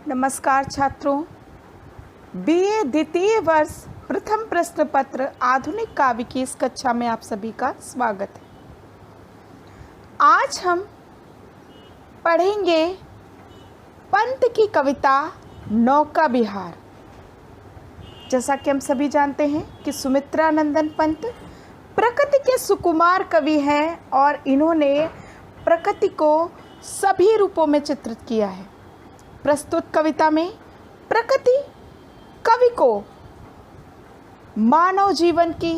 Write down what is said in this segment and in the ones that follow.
नमस्कार छात्रों, बीए द्वितीय वर्ष प्रथम प्रश्न पत्र आधुनिक काव्य की इस कक्षा में आप सभी का स्वागत है। आज हम पढ़ेंगे पंत की कविता नौका विहार। जैसा कि हम सभी जानते हैं कि सुमित्रा नंदन पंत प्रकृति के सुकुमार कवि हैं और इन्होंने प्रकृति को सभी रूपों में चित्रित किया है। प्रस्तुत कविता में प्रकृति कवि को मानव जीवन की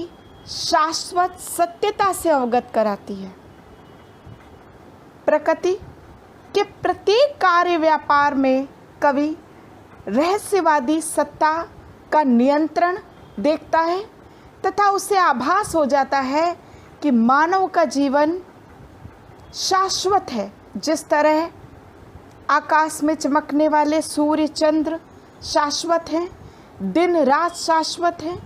शाश्वत सत्यता से अवगत कराती है। प्रकृति के प्रत्येक कार्य व्यापार में कवि रहस्यवादी सत्ता का नियंत्रण देखता है तथा उसे आभास हो जाता है कि मानव का जीवन शाश्वत है। जिस तरह आकाश में चमकने वाले सूर्य चंद्र शाश्वत हैं, दिन रात शाश्वत हैं,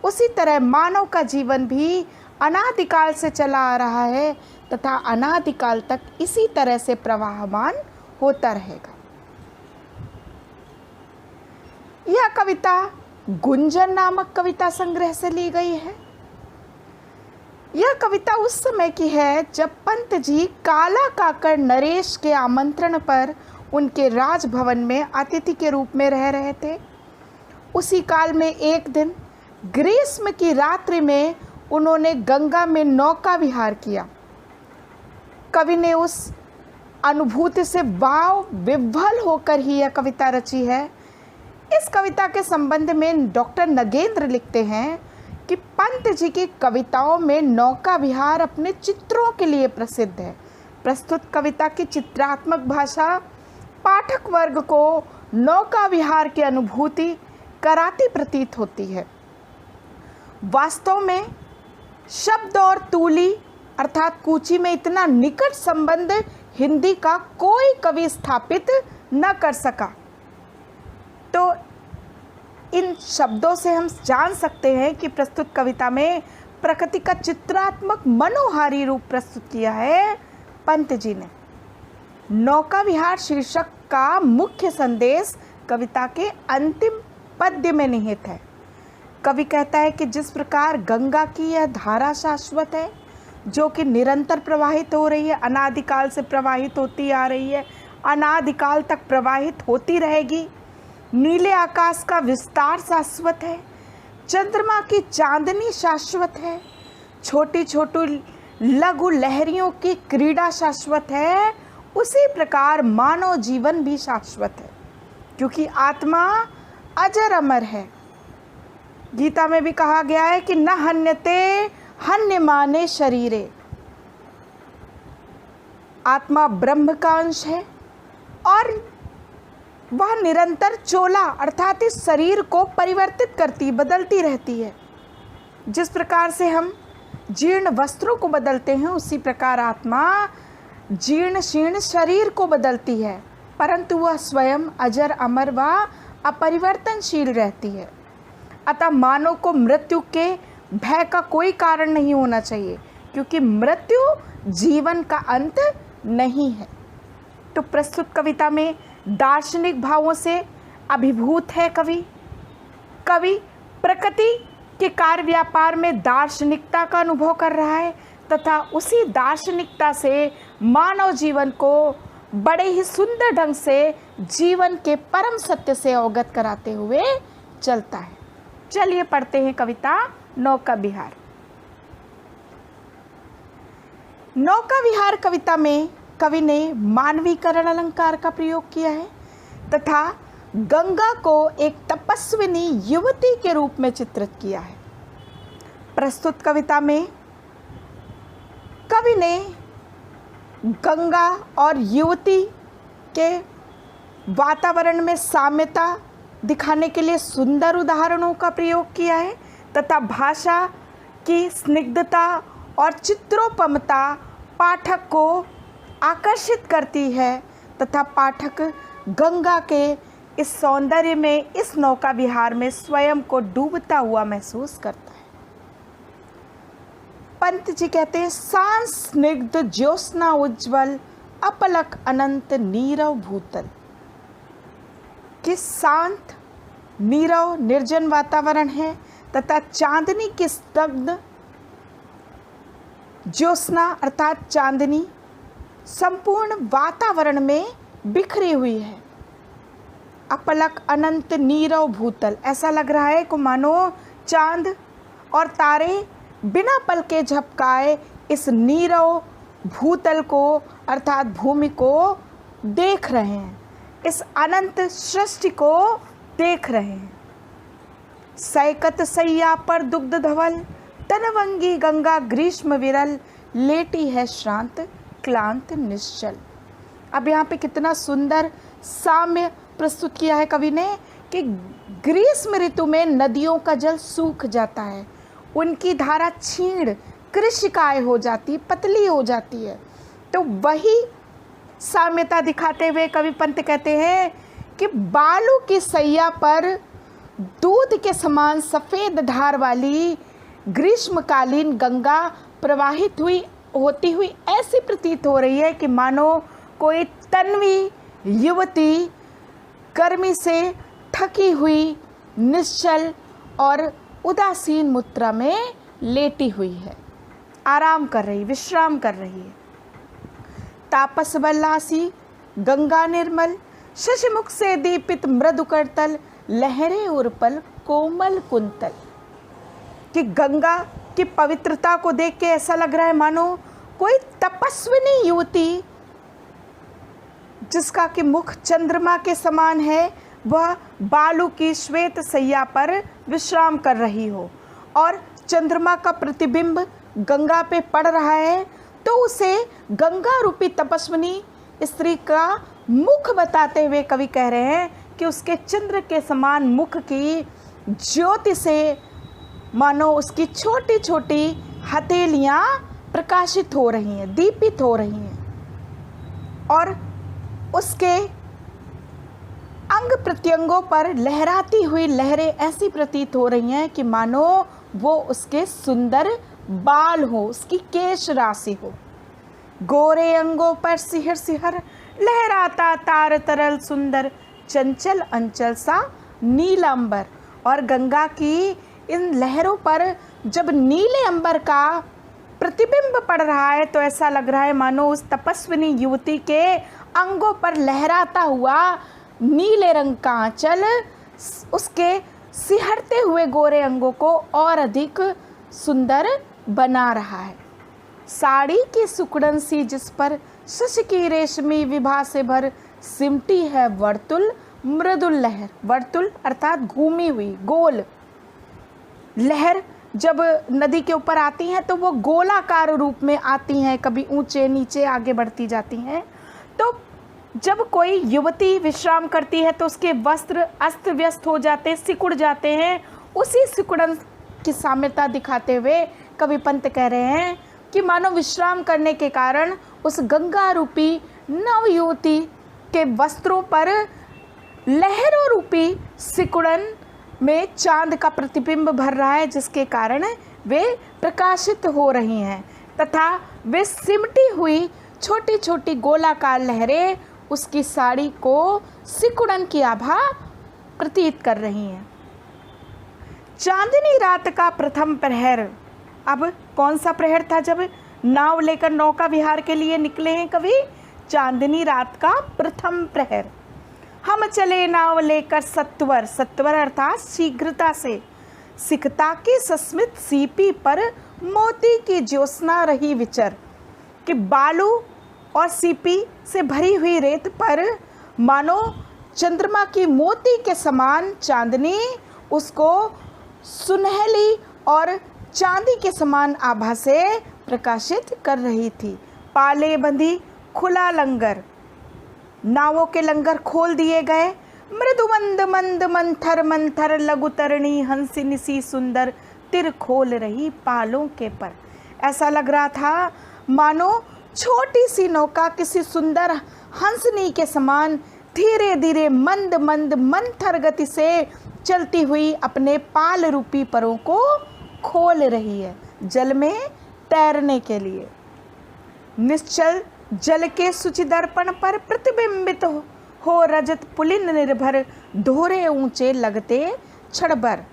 उसी तरह मानव का जीवन भी अनादिकाल से चला आ रहा है तथा अनादिकाल तक इसी तरह से प्रवाहमान होता रहेगा। यह कविता गुंजन नामक कविता संग्रह से ली गई है। यह कविता उस समय की है जब पंत जी काला काकड़ नरेश के आमंत्रण पर उनके राजभवन में अतिथि के रूप में रह रहे थे। उसी काल में एक दिन ग्रीष्म की रात्रि में उन्होंने गंगा में नौका विहार किया। कवि ने उस अनुभूति से भाव विह्वल होकर ही यह कविता रची है। इस कविता के संबंध में डॉक्टर नगेंद्र लिखते हैं कि पंत जी की कविताओं में नौका विहार अपने चित्रों के लिए प्रसिद्ध है। प्रस्तुत कविता की चित्रात्मक भाषा पाठक वर्ग को नौका विहार की अनुभूति कराती प्रतीत होती है। वास्तव में शब्द और तूली अर्थात कूची में इतना निकट संबंध हिंदी का कोई कवि स्थापित न कर सका। तो इन शब्दों से हम जान सकते हैं कि प्रस्तुत कविता में प्रकृति का चित्रात्मक मनोहारी रूप प्रस्तुत किया है पंत जी ने। नौका विहार शीर्षक का मुख्य संदेश कविता के अंतिम पद्य में निहित है। कवि कहता है कि जिस प्रकार गंगा की यह धारा शाश्वत है, जो कि निरंतर प्रवाहित हो रही है, अनादिकाल से प्रवाहित होती आ रही है, अनादिकाल तक प्रवाहित होती रहेगी। नीले आकाश का विस्तार शाश्वत है, चंद्रमा की चांदनी शाश्वत है, छोटी छोटी लघु लहरियों की क्रीड़ा शाश्वत है, उसी प्रकार मानव जीवन भी शाश्वत है, क्योंकि आत्मा अजर अमर है। गीता में भी कहा गया है कि न हन्यते हन्यमाने शरीरे। आत्मा ब्रह्म का अंश है और वह निरंतर चोला अर्थात इस शरीर को परिवर्तित करती बदलती रहती है। जिस प्रकार से हम जीर्ण वस्त्रों को बदलते हैं, उसी प्रकार आत्मा जीर्ण शीर्ण शरीर को बदलती है, परंतु वह स्वयं अजर अमर व अपरिवर्तनशील रहती है। अतः मानव को मृत्यु के भय का कोई कारण नहीं होना चाहिए, क्योंकि मृत्यु जीवन का अंत नहीं है। तो प्रस्तुत कविता में दार्शनिक भावों से अभिभूत है कवि प्रकृति के कार्य व्यापार में दार्शनिकता का अनुभव कर रहा है तथा उसी दार्शनिकता से मानव जीवन को बड़े ही सुंदर ढंग से जीवन के परम सत्य से अवगत कराते हुए चलता है। चलिए पढ़ते हैं कविता नौका विहार। नौका विहार कविता में कवि ने मानवीकरण अलंकार का प्रयोग किया है तथा गंगा को एक तपस्विनी युवती के रूप में चित्रित किया है। प्रस्तुत कविता में कवि ने गंगा और युवती के वातावरण में साम्यता दिखाने के लिए सुंदर उदाहरणों का प्रयोग किया है तथा भाषा की स्निग्धता और चित्रोपमता पाठक को आकर्षित करती है तथा पाठक गंगा के इस सौंदर्य में, इस नौका विहार में स्वयं को डूबता हुआ महसूस करता है। पंत जी कहते हैं, सांस स्निग्ध ज्योत्स्ना उज्ज्वल अपलक अनंत नीरव भूतल। कि शांत नीरव निर्जन वातावरण है तथा चांदनी की स्तब्ध ज्योत्सना अर्थात चांदनी संपूर्ण वातावरण में बिखरी हुई है। अपलक अनंत नीरव भूतल, ऐसा लग रहा है कि मानो चांद और तारे बिना पल के झपकाए इस नीरव भूतल को अर्थात भूमि को देख रहे हैं, इस अनंत सृष्टि को देख रहे हैं। सैकत सैया पर दुग्ध धवल तनवंगी गंगा ग्रीष्म विरल लेटी है श्रांत क्लांत निश्चल। अब यहाँ पे कितना सुंदर साम्य प्रस्तुत किया है कवि ने कि ग्रीष्म ऋतु में नदियों का जल सूख जाता है, उनकी धारा क्षीण कृशिकाय हो जाती, पतली हो जाती है। तो वही साम्यता दिखाते हुए कवि पंत कहते हैं कि बालू की सैया पर दूध के समान सफ़ेद धार वाली ग्रीष्मकालीन गंगा प्रवाहित होती हुई ऐसी प्रतीत हो रही है कि मानो कोई तन्वी युवती गर्मी से थकी हुई निश्चल और उदासीन मुद्रा में लेटी हुई है, आराम कर रही, विश्राम कर रही है। तापस बल्लासी गंगा निर्मल शशिमुख से दीपित मृदु करतल लहरे उर्पल कोमल कुंतल। कि गंगा की पवित्रता को देख के ऐसा लग रहा है मानो कोई तपस्विनी युवती जिसका कि मुख चंद्रमा के समान है, वह बालू की श्वेत सैया पर विश्राम कर रही हो और चंद्रमा का प्रतिबिंब गंगा पे पड़ रहा है, तो उसे गंगा रूपी तपस्विनी स्त्री का मुख बताते हुए कवि कह रहे हैं कि उसके चंद्र के समान मुख की ज्योति से मानो उसकी छोटी छोटी हथेलियाँ प्रकाशित हो रही हैं, दीपित हो रही हैं और उसके अंग प्रत्यंगों पर लहराती हुई लहरें ऐसी प्रतीत हो रही हैं कि मानो वो उसके सुंदर बाल हो, उसकी केश राशि हो। गोरे अंगों पर सिहर सिहर लहराता तार तरल सुंदर चंचल अंचल सा नीला अंबर। और गंगा की इन लहरों पर जब नीले अंबर का प्रतिबिंब पड़ रहा है तो ऐसा लग रहा है मानो उस तपस्विनी युवती के अंगों पर लहराता हुआ नीले रंग का आंचल उसके सिहरते हुए गोरे अंगों को और अधिक सुंदर बना रहा है। साड़ी की सुकड़न सी जिस पर शश की रेशमी विभा से भर सिमटी है वर्तुल मृदुल लहर। वर्तुल अर्थात घूमी हुई गोल लहर जब नदी के ऊपर आती हैं तो वो गोलाकार रूप में आती हैं, कभी ऊंचे नीचे आगे बढ़ती जाती हैं। तो जब कोई युवती विश्राम करती है तो उसके वस्त्र अस्त व्यस्त हो जाते, सिकुड़ जाते हैं। उसी सिकुड़न की साम्यता दिखाते हुए कवि पंत कह रहे हैं कि मानो विश्राम करने के कारण उस गंगा रूपी नव युवती के वस्त्रों पर लहरों रूपी सिकुड़न में चांद का प्रतिबिंब भर रहा है, जिसके कारण वे प्रकाशित हो रही हैं तथा वे सिमटी हुई छोटी छोटी गोलाकार लहरें उसकी साड़ी को सिकुड़न की आभा प्रतीत कर रही हैं। चांदनी रात का प्रथम प्रहर। अब कौन सा प्रहर था जब नाव लेकर नौका विहार के लिए निकले हैं कवि? चांदनी रात का प्रथम प्रहर। हम चले नाव लेकर सत्वर, सत्वर अर्थात शीघ्रता से, सिकता की सस्मित सीपी पर मोती की ज्योत्सना रही विचर। कि बालू और सीपी से भरी हुई रेत पर मानो चंद्रमा की मोती के समान चांदनी उसको सुनहली और चांदी के समान आभा से प्रकाशित कर रही थी। पाले बंधी खुला लंगर, नावों के लंगर खोल दिए गए। मृदु मंद मंद मंथर मंथर लघु तरणी हंसिनी सी सुंदर तिर खोल रही पालों के पर। ऐसा लग रहा था मानो छोटी सी नौका किसी सुंदर हंसनी के समान धीरे धीरे मंद मंद मंथर गति से चलती हुई अपने पाल रूपी परों को खोल रही है जल में तैरने के लिए। निश्चल जल के सुचि दर्पण पर प्रतिबिंबित हो रजत पुलिन निर्भर, दोहरे ऊंचे लगते क्षणभर।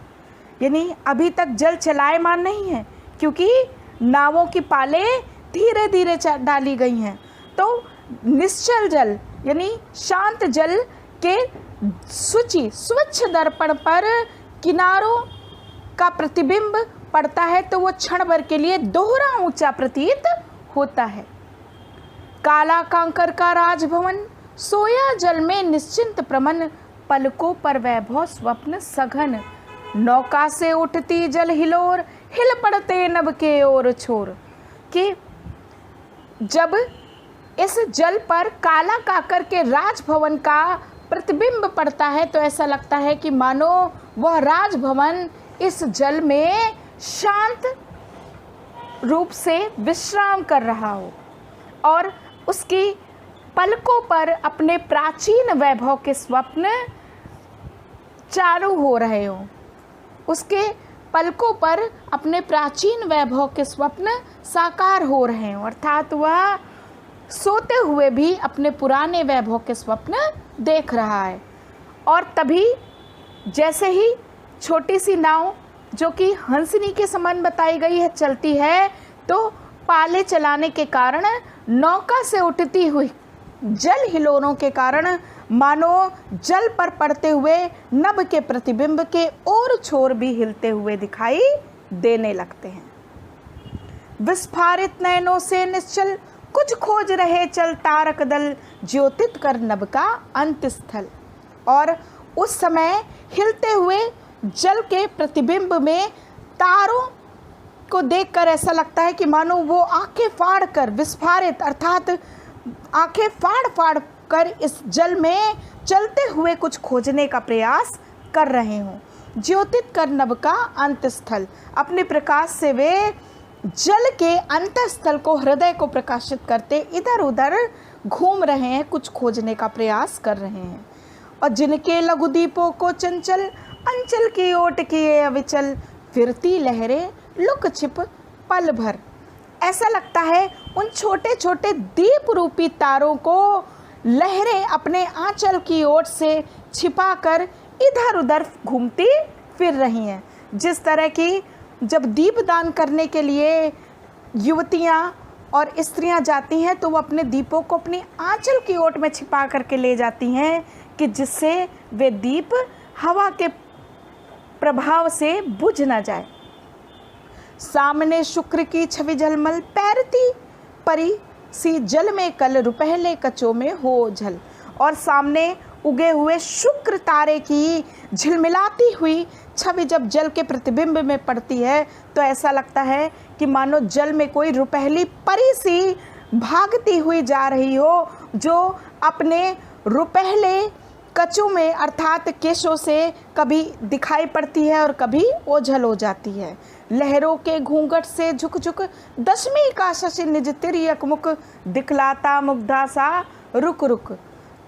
यानी अभी तक जल चलायमान नहीं है, क्योंकि नावों की पाले धीरे धीरे डाली गई हैं। तो निश्चल जल यानी शांत जल के स्वच्छ दर्पण पर किनारों का प्रतिबिंब पड़ता है, तो वो क्षण भर के लिए दोहरा ऊंचा प्रतीत होता है। काला कांकर का राजभवन, सोया जल में निश्चिंत प्रमन, पलकों पर वैभव स्वप्न सघन, नौका से उठती जल हिलोर, हिल पड़ते नभ के ओर छोर। कि जब इस जल पर काला काकर के राजभवन का प्रतिबिंब पड़ता है, तो ऐसा लगता है कि मानो वह राजभवन इस जल में शांत रूप से विश्राम कर रहा हो और उसकी पलकों पर अपने प्राचीन वैभव के स्वप्न चालू हो रहे हों। उसके पलकों पर अपने प्राचीन वैभव के स्वप्न साकार हो रहे हों, अर्थात वह सोते हुए भी अपने पुराने वैभव के स्वप्न देख रहा है। और तभी जैसे ही छोटी सी नाव जो कि हंसनी के समान बताई गई है चलती है, तो पाले चलाने के कारण नौका से उठती हुई जल हिलोरों के कारण मानो जल पर पड़ते हुए नभ के प्रतिबिंब के और छोर भी हिलते हुए दिखाई देने लगते हैं। विस्फारित नयनों से निश्चल, कुछ खोज रहे चल तारक दल, ज्योतित कर नभ का अंत स्थल। और उस समय हिलते हुए जल के प्रतिबिंब में तारों को देखकर ऐसा लगता है कि मानो वो आंखें फाड़ कर, विस्फारित अर्थात आंखें फाड़ फाड़ कर इस जल में चलते हुए कुछ खोजने का प्रयास कर रहे हों। ज्योतित कर नभ का अंत स्थल, अपने प्रकाश से वे जल के अंतस्थल को, हृदय को प्रकाशित करते इधर उधर घूम रहे हैं, कुछ खोजने का प्रयास कर रहे हैं। और जिनके लघु दीपों को चंचल अंचल की ओट किए अविचल, फिरती लहरें लुक छिप पल भर। ऐसा लगता है उन छोटे छोटे दीप रूपी तारों को लहरें अपने आंचल की ओट से छिपाकर इधर उधर घूमती फिर रही हैं। जिस तरह की जब दीपदान करने के लिए युवतियां और स्त्रियां जाती हैं, तो वो अपने दीपों को अपनी आंचल की ओट में छिपा करके ले जाती हैं, कि जिससे वे दीप हवा के प्रभाव से बुझ न जाए। सामने शुक्र की छवि झलमल, पैरती परी सी जल में कल, रुपहले कचों में हो झल। और सामने उगे हुए शुक्र तारे की झिलमिलाती हुई छवि जब जल के प्रतिबिंब में पड़ती है, तो ऐसा लगता है कि मानो जल में कोई रुपहली परी सी भागती हुई जा रही हो, जो अपने रुपहले कचों में अर्थात केशों से कभी दिखाई पड़ती है और कभी ओझल हो जाती है। लहरों के घूंघट से झुक झुक दशमी का शशि निज तिर्यक मुख, दिखलाता मुग्धा सा रुक रुक।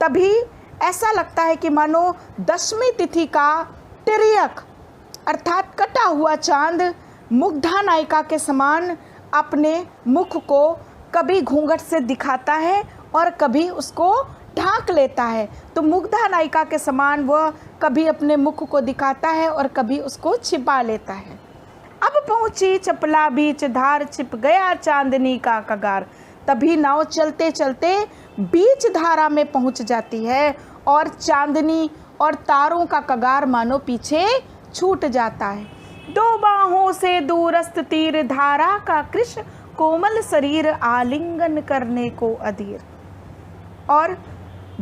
तभी ऐसा लगता है कि मानो दशमी तिथि का तिर्यक अर्थात कटा हुआ चांद मुग्धा नायिका के समान अपने मुख को कभी घूंघट से दिखाता है और कभी उसको ढांक लेता है। तो मुग्धा नायिका के समान वह कभी अपने मुख को दिखाता है और कभी उसको छिपा लेता है। अब पहुंची चपला बीच धार, छिप गया चांदनी का कगार। तभी नाव चलते चलते बीच धारा में पहुंच जाती है और चांदनी और तारों का कगार मानो पीछे छूट जाता है। दो बाहों से दूरस्थ तीर, धारा का कृष्ण कोमल शरीर, आलिंगन करने को अधीर। और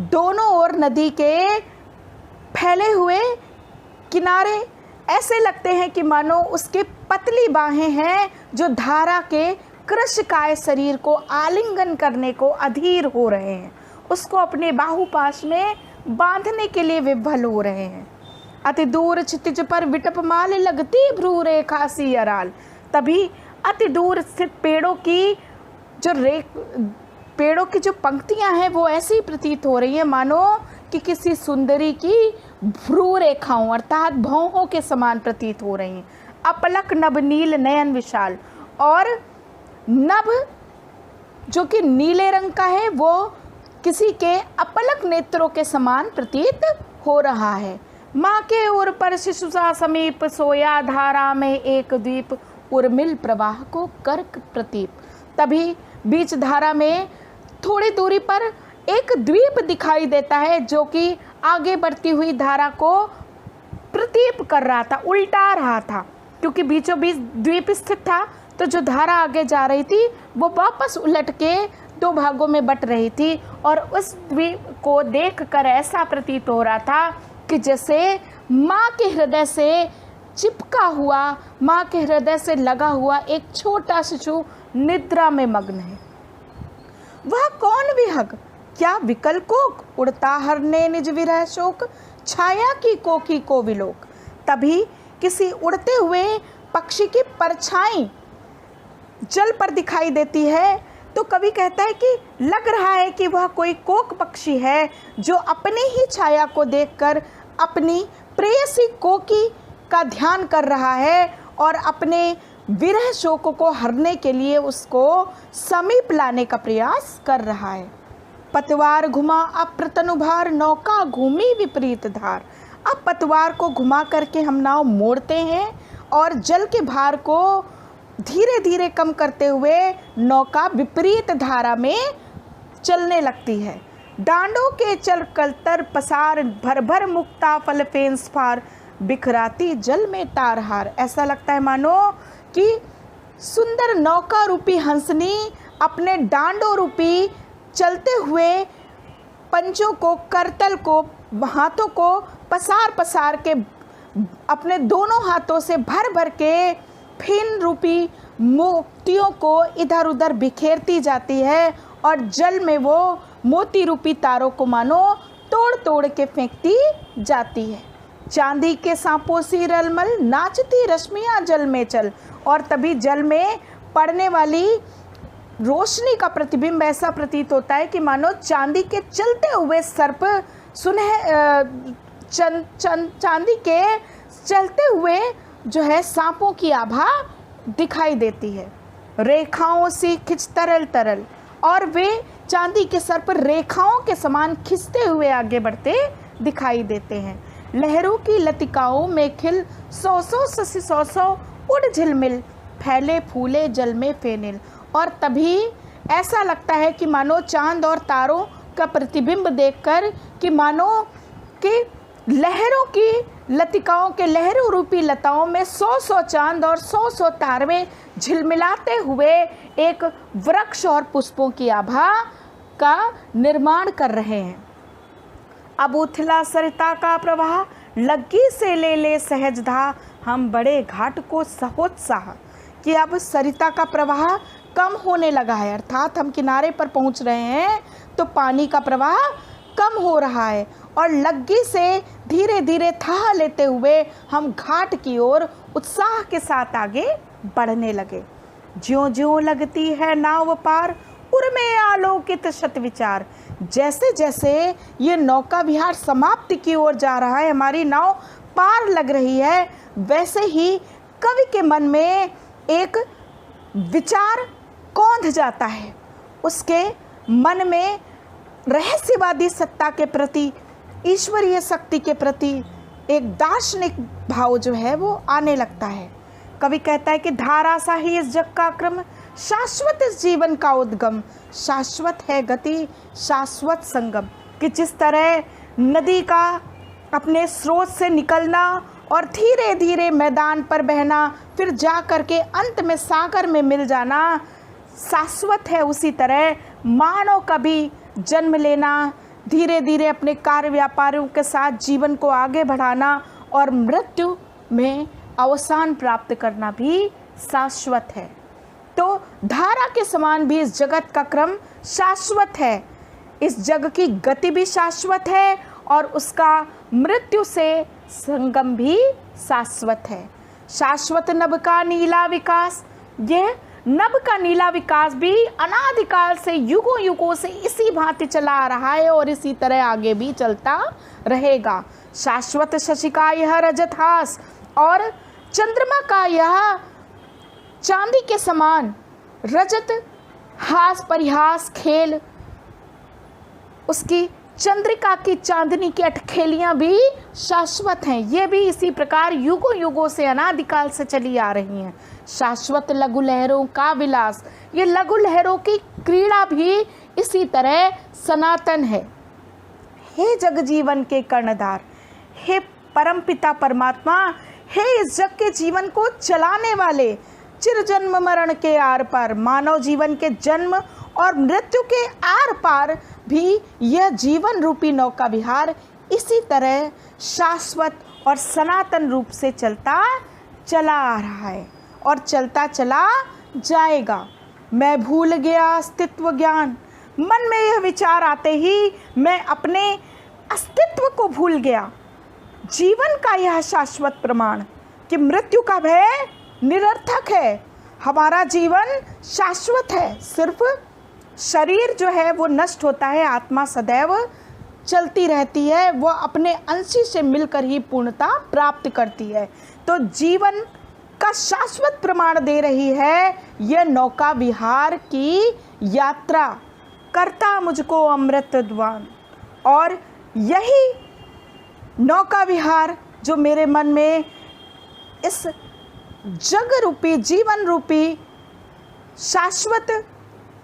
दोनों ओर नदी के फैले हुए किनारे ऐसे लगते हैं कि मानो उसके पतली बाहें हैं, जो धारा के कृशकाय शरीर को आलिंगन करने को अधीर हो रहे हैं, उसको अपने बाहुपाश में बांधने के लिए विह्वल हो रहे हैं। अति दूर क्षितिज पर विटप माल, लगती भ्रू रेखा सी अराल। तभी अति दूर स्थित पेड़ों की जो पंक्तियां हैं वो ऐसी प्रतीत हो रही है मानो कि किसी सुंदरी की भ्रू रेखाओं अर्थात भौहों के समान प्रतीत हो रही हैं। अपलक नभ नील नयन विशाल, और नभ जो कि नीले रंग का है वो किसी के अपलक नेत्रों के समान प्रतीत हो रहा है। माँ के उर पर शिशु सा समीप सोया, धारा में एक द्वीप उर्मिल प्रवाह को कर्क प्रतीप। तभी बीच धारा में थोड़ी दूरी पर एक द्वीप दिखाई देता है जो कि आगे बढ़ती हुई धारा को प्रतीप कर रहा था, उल्टा रहा था, क्योंकि बीचों बीच द्वीप स्थित था। तो जो धारा आगे जा रही थी वो वापस उलट के दो भागों में बट रही थी और उस द्वीप को देखकर ऐसा प्रतीत हो रहा था कि जैसे माँ के हृदय से चिपका हुआ, माँ के हृदय से लगा हुआ एक छोटा शिशु निद्रा में मग्न है। वह कौन विहग, क्या विकल कोक, उड़ता हरने निज विरह शोक, छाया की कोकी को विलोक। तभी किसी उड़ते हुए पक्षी की परछाई जल पर दिखाई देती है। तो कवि कहता है कि लग रहा है कि वह कोई कोक पक्षी है जो अपनी ही छाया को देखकर अपनी प्रेयसी कोकी का ध्यान कर रहा है और अपने विरह शोक को हरने के लिए उसको समीप लाने का प्रयास कर रहा है। पतवार घुमा अब प्रतनुभार, नौका घूमी विपरीत धार। अब पतवार को घुमा करके हम नाव मोड़ते हैं और जल के भार को धीरे धीरे कम करते हुए नौका विपरीत धारा में चलने लगती है। डांडों के चल कलतर पसार, भर भर मुक्ता फल फेंस फार, बिखराती जल में तारहार। ऐसा लगता है मानो कि सुंदर नौका रूपी हंसनी अपने डांडों रूपी चलते हुए पंचों को, करतल को, हाथों को पसार पसार के अपने दोनों हाथों से भर भर के फेन रूपी मोतियों को इधर उधर बिखेरती जाती है और जल में वो मोती रूपी तारों को मानो तोड़ तोड़ के फेंकती जाती है। चांदी के सांपों सी रलमल, नाचती रश्मियाँ जल में चल। और तभी जल में पड़ने वाली रोशनी का प्रतिबिंब ऐसा प्रतीत होता है कि मानो चांदी के चलते हुए सर्प चांदी के चलते हुए जो है सांपों की आभा दिखाई देती है। रेखाओं सी खिंच तरल तरल, और वे चांदी के सर पर रेखाओं के समान खिंचते हुए आगे बढ़ते दिखाई देते हैं। लहरों की लतिकाओं में खिल, सौ सौ ससी सौ सौ उड़ झिलमिल, फैले फूले जल में फेनिल। और तभी ऐसा लगता है कि मानो चांद और तारों का प्रतिबिंब देखकर कि मानो कि लहरों की लतिकाओं के लहरों रूपी लताओं में 100 चांद और 100 तारे झिलमिलाते हुए एक वृक्ष और पुष्पों की आभा का निर्माण कर रहे हैं। अब उथला सरिता का प्रवाह, लग्गी से ले ले सहज धा, हम बड़े घाट को सहोत्साह। कि अब सरिता का प्रवाह कम होने लगा है, अर्थात हम किनारे पर पहुंच रहे हैं तो पानी का प्रवाह कम हो रहा है और लग्गी से धीरे धीरे थाह लेते हुए हम घाट की ओर उत्साह के साथ आगे बढ़ने लगे। ज्यों ज्यों लगती है नाव पार, उर्मे आलोकित शत विचार। जैसे जैसे ये नौका विहार समाप्ति की ओर जा रहा है, हमारी नाव पार लग रही है, वैसे ही कवि के मन में एक विचार कौंध जाता है। उसके मन में रहस्यवादी सत्ता के प्रति, ईश्वरीय शक्ति के प्रति एक दार्शनिक भाव जो है वो आने लगता है। कवि कहता है कि धारा सा ही इस जग का क्रम, शाश्वत इस जीवन का उद्गम, शाश्वत है गति शाश्वत संगम। कि जिस तरह नदी का अपने स्रोत से निकलना और धीरे धीरे मैदान पर बहना, फिर जा कर के अंत में सागर में मिल जाना शाश्वत है, उसी तरह मानव का भी जन्म लेना, धीरे धीरे अपने कार्य व्यापारों के साथ जीवन को आगे बढ़ाना और मृत्यु में अवसान प्राप्त करना भी शाश्वत है। तो धारा के समान भी इस जगत का क्रम शाश्वत है, इस जग की गति भी शाश्वत है और उसका मृत्यु से संगम भी शाश्वत है। शाश्वत नभ का नीला विकास, यह नभ का नीला विकास भी अनादिकाल से युगों युगों से इसी भांति चला आ रहा है और इसी तरह आगे भी चलता रहेगा। शाश्वत शशि का यह रजत हास, और चंद्रमा का यह चांदी के समान रजत हास परिहास खेल उसकी चंद्रिका की चांदनी की अटखेलियाँ भी शाश्वत हैं। ये भी इसी प्रकार युगों युगों से अनादिकाल से चली आ रही हैं। शाश्वत लघु लहरों का विलास, ये लघु लहरों की क्रीड़ा भी इसी तरह सनातन है। हे जग जीवन के कर्णधार, हे परमपिता परमात्मा, हे इस जग के जीवन को चलाने वाले, चिर जन्म मरण के आर पार, मानव जीवन के जन्म और मृत्यु के आर पार भी यह जीवन रूपी नौका विहार इसी तरह शाश्वत और सनातन रूप से चलता चला आ रहा है और चलता चला जाएगा। मैं भूल गया अस्तित्व ज्ञान, मन में यह विचार आते ही मैं अपने अस्तित्व को भूल गया। जीवन का यह शाश्वत प्रमाण कि मृत्यु का भय निरर्थक है। हमारा जीवन शाश्वत है, सिर्फ शरीर जो है वो नष्ट होता है, आत्मा सदैव चलती रहती है, वो अपने अंशी से मिलकर ही पूर्णता प्राप्त करती है। तो जीवन का शाश्वत प्रमाण दे रही है यह नौका विहार की यात्रा, करता मुझको अमृत द्वान। और यही नौका विहार जो मेरे मन में इस जग रूपी जीवन रूपी शाश्वत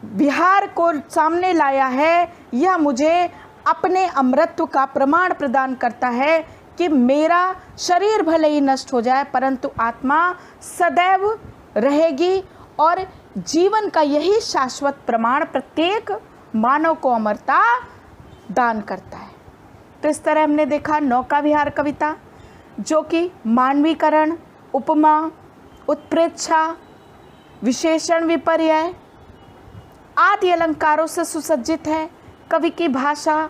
विहार को सामने लाया है, यह मुझे अपने अमृतत्व का प्रमाण प्रदान करता है कि मेरा शरीर भले ही नष्ट हो जाए परंतु आत्मा सदैव रहेगी। और जीवन का यही शाश्वत प्रमाण प्रत्येक मानव को अमरता दान करता है। तो इस तरह हमने देखा नौका विहार कविता, जो कि मानवीकरण, उपमा, उत्प्रेक्षा, विशेषण, विपर्यय आदि अलंकारों से सुसज्जित है। कवि की भाषा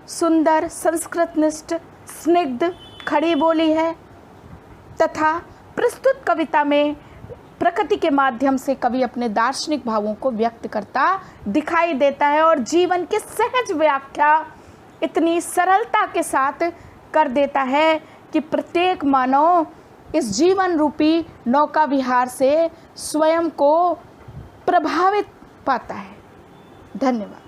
सुंदर, संस्कृतनिष्ठ, स्निग्ध, खड़ी बोली है तथा प्रस्तुत कविता में प्रकृति के माध्यम से कवि अपने दार्शनिक भावों को व्यक्त करता दिखाई देता है और जीवन की सहज व्याख्या इतनी सरलता के साथ कर देता है कि प्रत्येक मानव इस जीवन रूपी नौका विहार से स्वयं को प्रभावित पाता है। धन्यवाद।